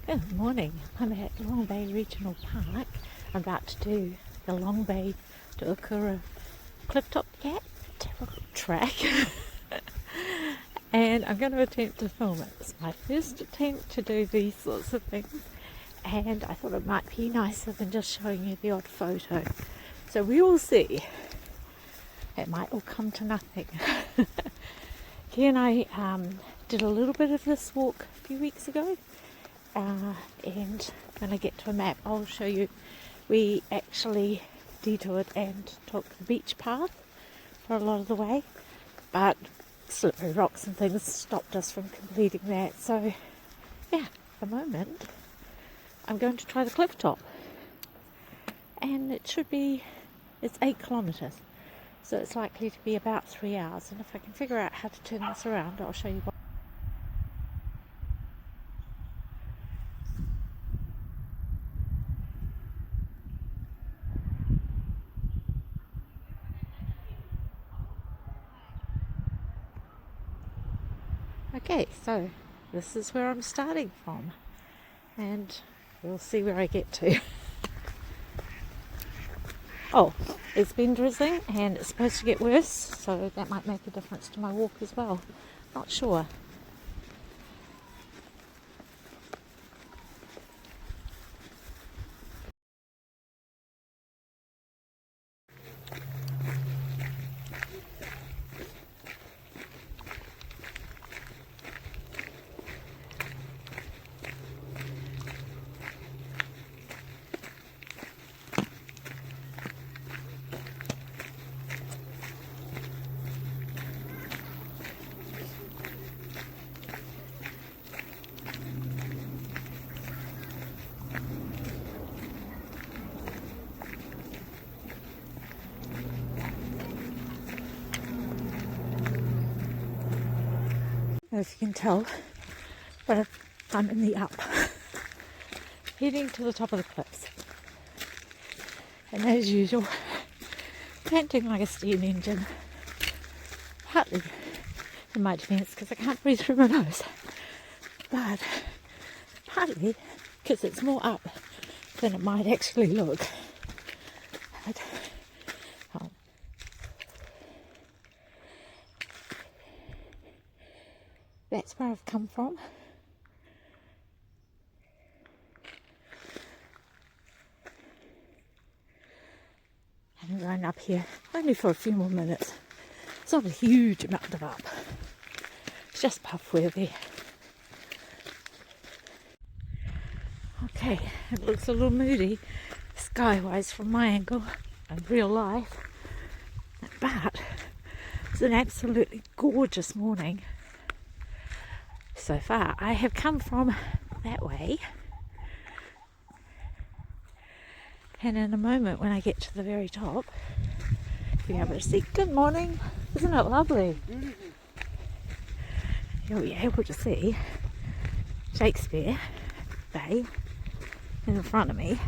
Good morning. I'm at Long Bay Regional Park. I'm about to do the Long Bay to Okura clifftop track and I'm going to attempt to film it. It's my first attempt to do these sorts of things and I thought it might be nicer than just showing you the odd photo. So we will see. It might all come to nothing. Kay and I did a little bit of this walk a few weeks ago. And when I get to a map I'll show you. We actually detoured and took the beach path for a lot of the way, but slippery rocks and things stopped us from completing that. So yeah, at the moment I'm going to try the cliff top, and it's 8 kilometres, so it's likely to be about 3 hours, and if I can figure out how to turn this around I'll show you what. Okay, so this is where I'm starting from, and we'll see where I get to. Oh, it's been drizzling and it's supposed to get worse, so that might make a difference to my walk as well. Not sure. As you can tell, but I'm in the up, heading to the top of the cliffs, and as usual, panting like a steam engine. Partly in my defence because I can't breathe through my nose, but partly because it's more up than it might actually look. But, that's where I've come from. I'm going up here only for a few more minutes. It's not a huge amount of up. It's just puff worthy. Okay, it looks a little moody skywise from my angle in real life, but it's an absolutely gorgeous morning so far. I have come from that way, and in a moment when I get to the very top you'll be able to see. Good morning, isn't it lovely? You'll be able to see Shakespeare Bay in front of me,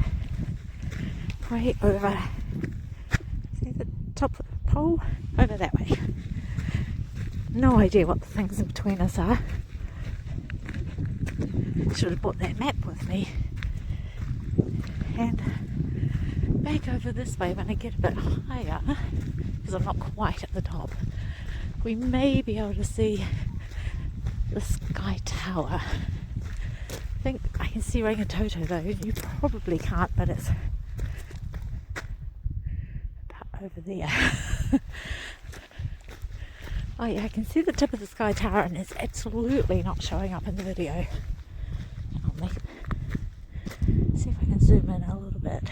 way over, see the top of the pole, over that way. No idea what the things in between us are. Should have brought that map with me. And back over this way when I get a bit higher, because I'm not quite at the top, we may be able to see the Sky Tower. I think I can see Rangitoto though. You probably can't, but it's about over there. Oh yeah, I can see the tip of the Sky Tower, and it's absolutely not showing up in the video. I'll see if I can zoom in a little bit.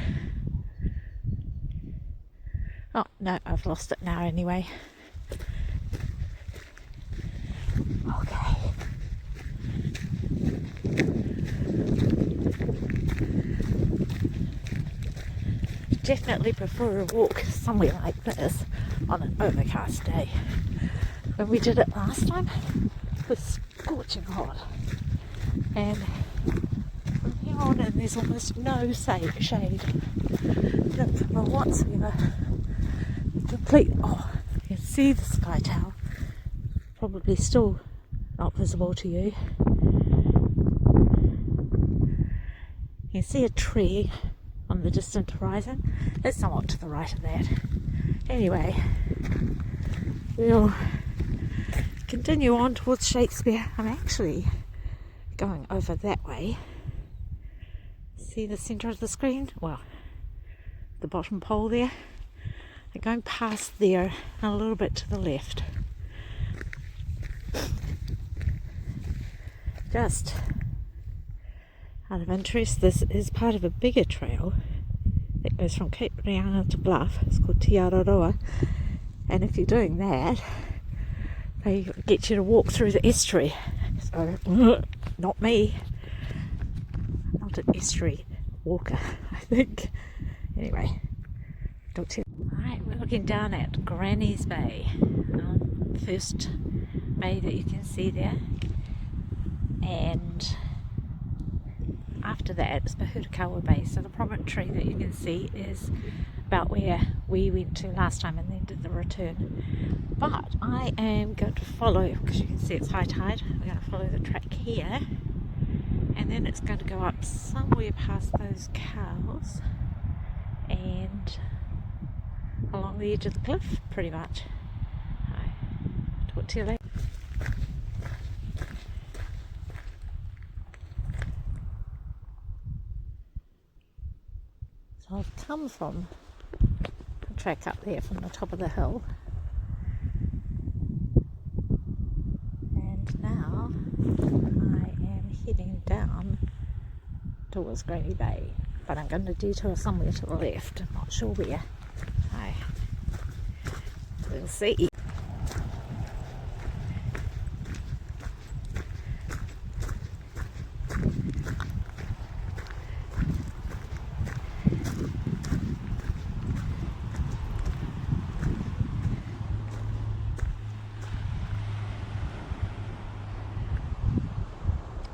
Oh no, I've lost it now anyway. Okay. Definitely prefer a walk somewhere like this on an overcast day. When we did it last time, it was scorching hot, and from here on in there's almost no shade, no cover whatsoever. Complete. Oh, you can see the Sky Tower, probably still not visible to you. see a tree on the distant horizon. It's somewhat to the right of that. Anyway, we'll continue on towards Shakespeare. I'm actually going over that way. See the centre of the screen? Well, the bottom pole there. I'm going past there and a little bit to the left. Just out of interest, this is part of a bigger trail that goes from Cape Reinga to Bluff. It's called Te Araroa, and if you're doing that, they get you to walk through the estuary. So, not me. I'm not an estuary walker, I think. Anyway, talk to you. Alright, we're looking down at Granny's Bay, first bay that you can see there, and after that is Bahurakawa Bay. So the promontory that you can see is about where we went to last time and then did the return. But I am going to follow, because you can see it's high tide, we're going to follow the track here, and then it's going to go up somewhere past those cows and along the edge of the cliff, pretty much. I'll talk to you later. So I've come from the track up there from the top of the hill, and now I am heading down towards Granny Bay, but I'm going to detour somewhere to the left. I'm not sure where. We'll see.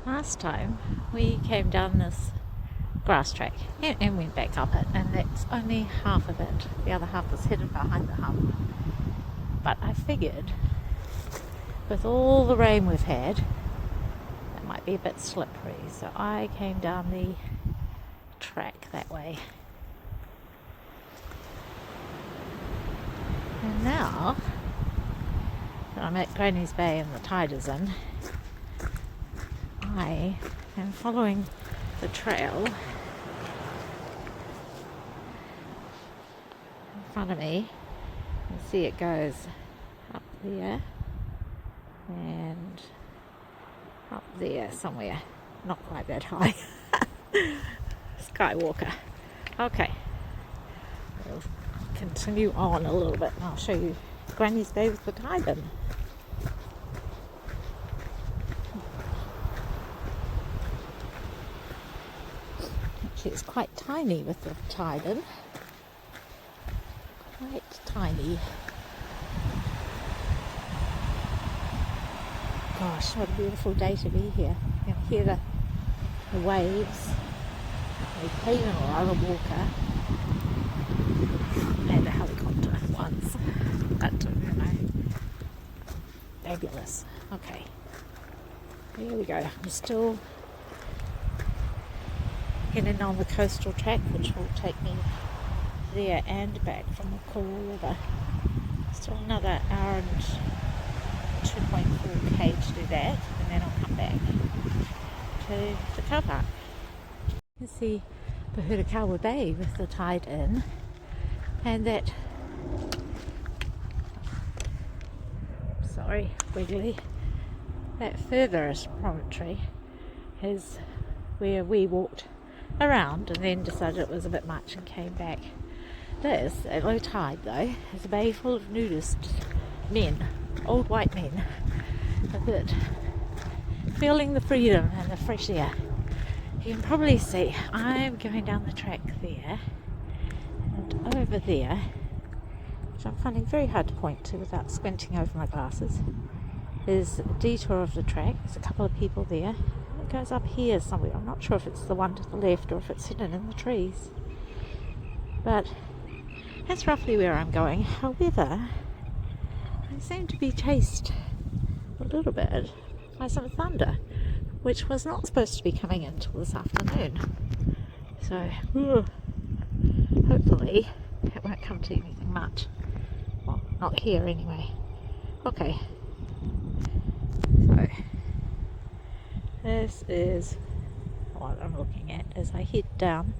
Last time we came down this grass track and went back up it, and that's only half of it. The other half was hidden behind the hump. But I figured with all the rain we've had, it might be a bit slippery, so I came down the track that way. And now that I'm at Granny's Bay and the tide is in, I am following the trail in front of me. You can see it goes up there and up there somewhere, not quite that high. Skywalker. Okay, we'll continue on a little bit and I'll show you Granny's Bay with the tide in. It's quite tiny with the tide in. Quite tiny. Gosh, what a beautiful day to be here. You can hear the waves, the occasional other walker, and a helicopter once. But, you know, fabulous. Okay, here we go. I'm still heading on the coastal track, which will take me there and back from Okura River. Still another hour and 2.4k to do that, and then I'll come back to the car park. You can see Bahurakawa Bay with the tide in, and that, sorry, wiggly, that furthest promontory is where we walked around and then decided it was a bit much and came back. This, at low tide though, is a bay full of nudist men, old white men, a bit feeling the freedom and the fresh air. You can probably see I'm going down the track there, and over there, which I'm finding very hard to point to without squinting over my glasses, is a detour of the track. There's a couple of people there. It goes up here somewhere. I'm not sure if it's the one to the left or if it's hidden in the trees, but that's roughly where I'm going. However, I seem to be chased a little bit by some thunder, which was not supposed to be coming in until this afternoon. So hopefully it won't come to anything much. Well, not here anyway. Okay. So this is what I'm looking at as I head down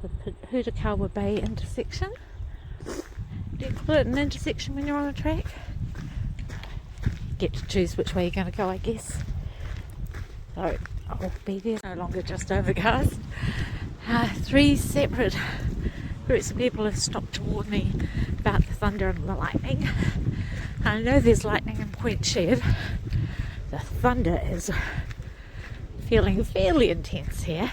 the Okura Bay intersection. Do you call it an intersection when you're on a track? You get to choose which way you're going to go, I guess. So I'll be there. No longer just overcast. 3 separate groups of people have stopped to warn me about the thunder and the lightning. I know there's lightning in Point Chev. The thunder is feeling fairly intense here.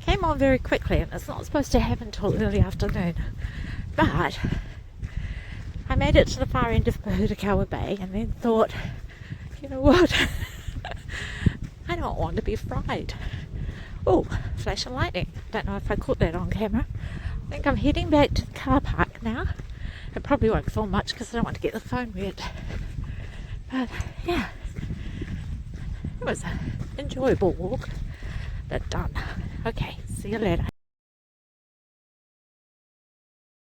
Came on very quickly, and it's not supposed to happen till early afternoon. But I made it to the far end of Okura Bay and then thought, you know what? I don't want to be fried. Oh, flash of lightning. Don't know if I caught that on camera. I think I'm heading back to the car park now. It probably won't film much because I don't want to get the phone wet. But yeah, it was an enjoyable walk, but done. Okay, see you later.